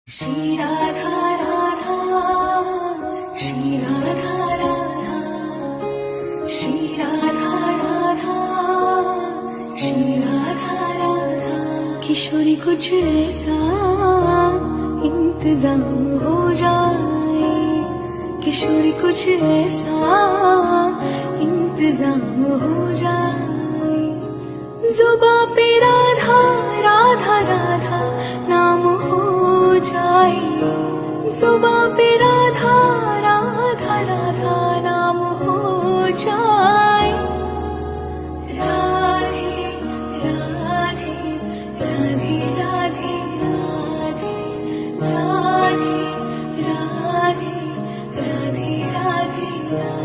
श्री राधा राधा श्री राधा राधा श्री राधा राधा श्री राधा राधा किशोरी कुछ ऐसा इंतजाम हो जाए किशोरी कुछ ऐसा इंतजाम हो जाए जुबां पे राधा राधा राधा नाम हो जाए जुबां पे राधा राधा राधा नाम हो जाए राधे राधे राधे राधे राधे राधे राधे राधे राधे राधे